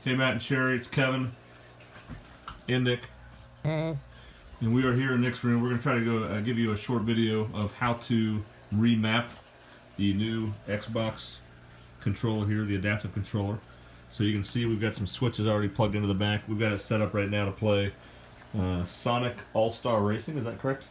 Hey Matt and Sherry, it's Kevin and Nick. And we are here in Nick's room. We're going to try to go give you a short video of how to remap the new Xbox controller here, the adaptive controller. So you can see we've got some switches already plugged into the back. We've got it set up right now to play Sonic All-Star Racing, is that correct?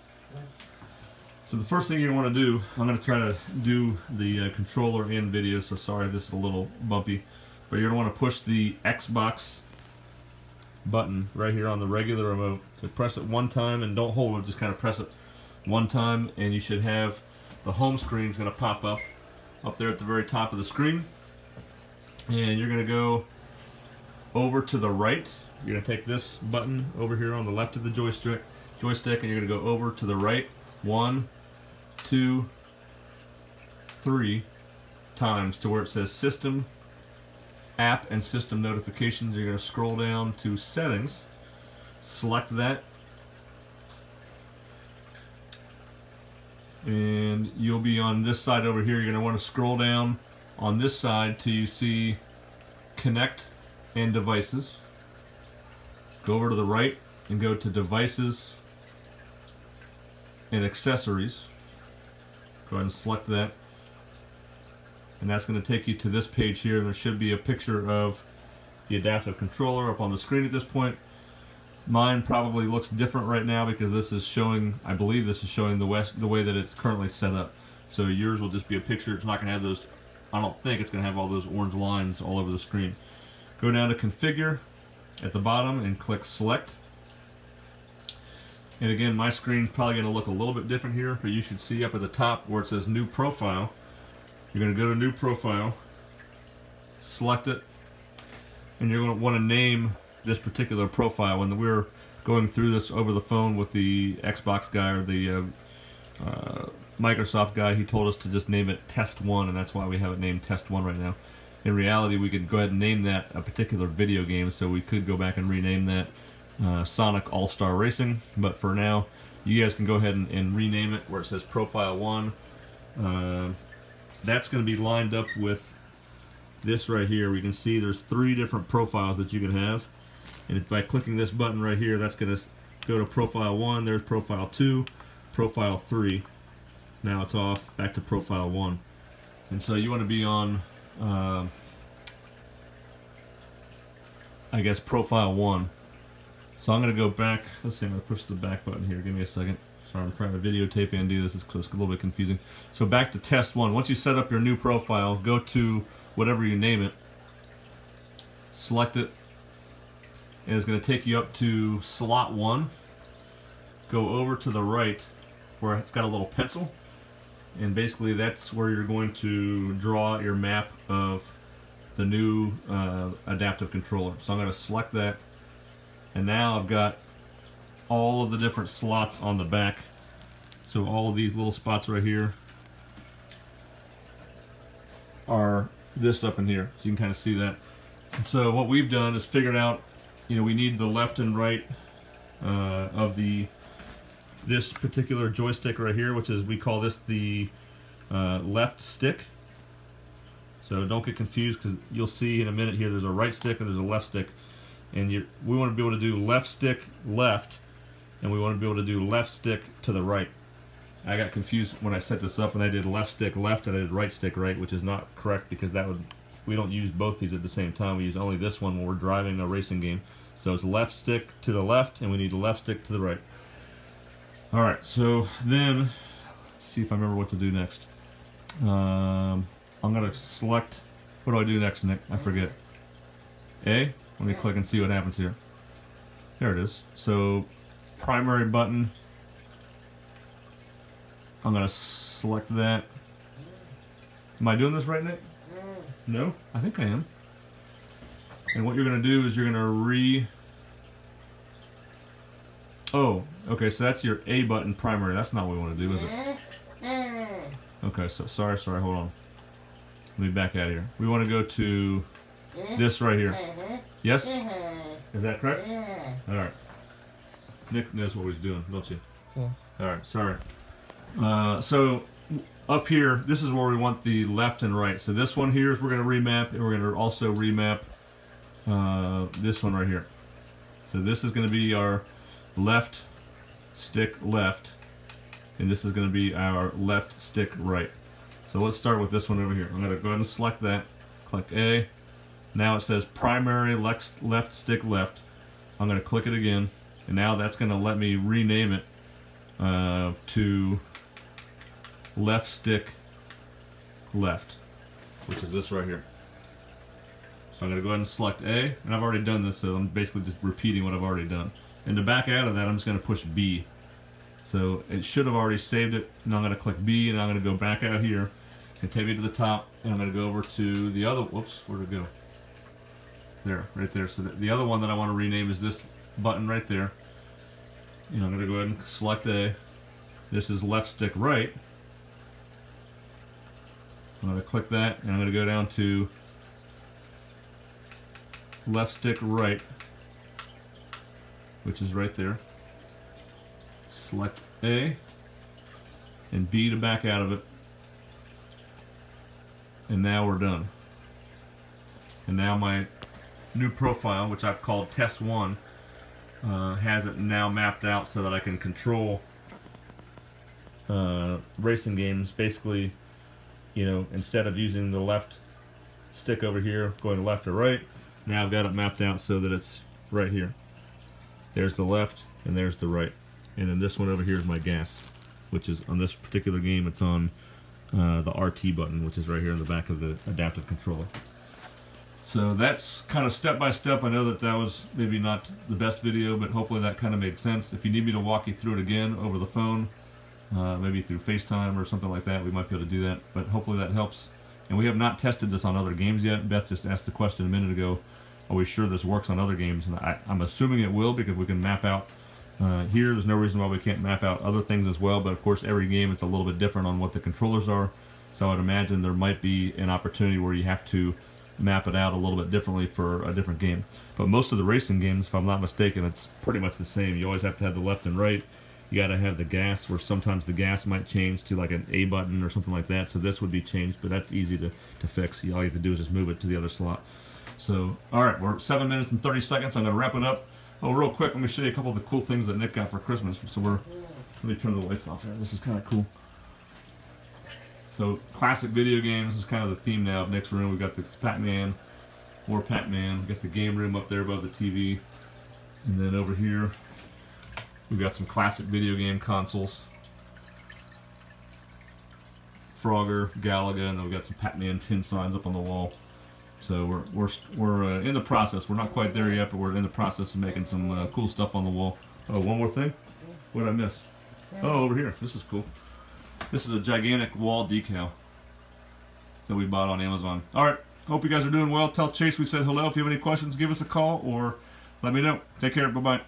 So the first thing you want to do, I'm going to try to do the controller in video, so sorry if this is a little bumpy, but you're going to want to push the Xbox button right here on the regular remote. So press it one time and don't hold it, just kind of press it one time and you should have the home screen is going to pop up there at the very top of the screen. And you're going to go over to the right. You're going to take this button over here on the left of the joystick and you're going to go over to the right 1, 2, 3 times to where it says System, App, and System Notifications. You're going to scroll down to Settings, select that, and you'll be on this side over here. You're going to want to scroll down on this side till you see Connect and Devices. Go over to the right and go to Devices and Accessories. Go ahead and select that. And that's going to take you to this page here. There should be a picture of the adaptive controller up on the screen at this point. Mine probably looks different right now because this is showing, I believe this is showing the way that it's currently set up. So yours will just be a picture. It's not going to have those, I don't think it's going to have all those orange lines all over the screen. Go down to Configure at the bottom and click Select. And again, my screen's probably going to look a little bit different here, but you should see up at the top where it says New Profile. You're going to go to New Profile, select it, and you're going to want to name this particular profile. When we were going through this over the phone with the Xbox guy or the Microsoft guy, he told us to just name it Test 1, and that's why we have it named Test 1 right now. In reality, we could go ahead and name that a particular video game, so we could go back and rename that Sonic All-Star Racing, but for now, you guys can go ahead and rename it where it says Profile 1. That's going to be lined up with this right here. We can see there's 3 different profiles that you can have, and if by clicking this button right here, that's going to go to Profile 1, there's Profile 2, Profile 3. Now it's off, back to Profile 1. And so you want to be on, I guess, Profile 1. So I'm going to go back, let's see, I'm going to push the back button here, give me a second. Sorry, I'm trying to videotape and do this, so it's a little bit confusing. So back to Test 1. Once you set up your new profile, go to whatever you name it, select it, and it's going to take you up to Slot 1. Go over to the right where it's got a little pencil, and basically that's where you're going to draw your map of the new adaptive controller. So I'm going to select that, and now I've got all of the different slots on the back. So all of these little spots right here are this up in here. So you can kind of see that. And so what we've done is figured out, you know, we need the left and right of this particular joystick right here, which is, we call this the left stick. So don't get confused, because you'll see in a minute here there's a right stick and there's a left stick. And we want to be able to do left stick left, and we want to be able to do left stick to the right. I got confused when I set this up, and I did left stick left and I did right stick right, which is not correct, because we don't use both these at the same time. We use only this one when we're driving a racing game. So it's left stick to the left, and we need left stick to the right. Alright, so then, let's see if I remember what to do next. I'm going to select, what do I do next, Nick? I forget. A? Let me click and see what happens here. There it is. So, primary button. I'm going to select that. Am I doing this right, Nick? No? I think I am. And what you're going to do is you're going to Oh, okay, so that's your A button primary. That's not what we want to do, is it? Okay, so sorry, hold on. Let me back out of here. We want to go to this right here. Yes? Is that correct? Alright. Nick knows what he's doing, don't you? Yeah. Alright, sorry. So, up here, this is where we want the left and right. So this one here is we're going to remap, and we're going to also remap this one right here. So this is going to be our left stick left, and this is going to be our left stick right. So let's start with this one over here. I'm going to go ahead and select that, click A. Now it says primary left stick left. I'm going to click it again, and now that's going to let me rename it to left stick left, which is this right here. So I'm going to go ahead and select A, and I've already done this, so I'm basically just repeating what I've already done. And to back out of that, I'm just going to push B. So it should have already saved it. Now I'm going to click B, and I'm going to go back out here and take me to the top, and I'm going to go over to the other, whoops, where'd it go? There, right there. So the other one that I want to rename is this button right there. And I'm going to go ahead and select A. This is left stick right. I'm going to click that, and I'm going to go down to left stick right, which is right there. Select A and B to back out of it, and now we're done. And now my new profile, which I've called Test 1, has it now mapped out so that I can control racing games. Basically, you know, instead of using the left stick over here going left or right, now I've got it mapped out so that it's right here. There's the left and there's the right. And then this one over here is my gas, which is on this particular game, it's on the RT button, which is right here in the back of the adaptive controller. So that's kind of step by step. I know that that was maybe not the best video, but hopefully that kind of made sense. If you need me to walk you through it again over the phone, maybe through FaceTime or something like that, we might be able to do that, but hopefully that helps. And we have not tested this on other games yet. Beth just asked the question a minute ago, are we sure this works on other games? And I'm assuming it will, because we can map out here. There's no reason why we can't map out other things as well, but of course every game is a little bit different on what the controllers are, so I'd imagine there might be an opportunity where you have to map it out a little bit differently for a different game. But most of the racing games, if I'm not mistaken, it's pretty much the same. You always have to have the left and right. You got to have the gas, where sometimes the gas might change to like an A button or something like that, so this would be changed, but that's easy to fix. All you have to do is just move it to the other slot. So, alright, we're at 7 minutes and 30 seconds. I'm going to wrap it up. Oh, real quick, let me show you a couple of the cool things that Nick got for Christmas. So let me turn the lights off here. This is kind of cool. So, classic video games is kind of the theme now of Nick's room. We've got this Pac-Man, more Pac-Man. We've got the game room up there above the TV. And then over here, we've got some classic video game consoles. Frogger, Galaga, and then we've got some Pac-Man tin signs up on the wall. So we're in the process. We're not quite there yet, but we're in the process of making some cool stuff on the wall. Oh, one more thing. What did I miss? Oh, over here. This is cool. This is a gigantic wall decal that we bought on Amazon. All right. Hope you guys are doing well. Tell Chase we said hello. If you have any questions, give us a call or let me know. Take care. Bye-bye.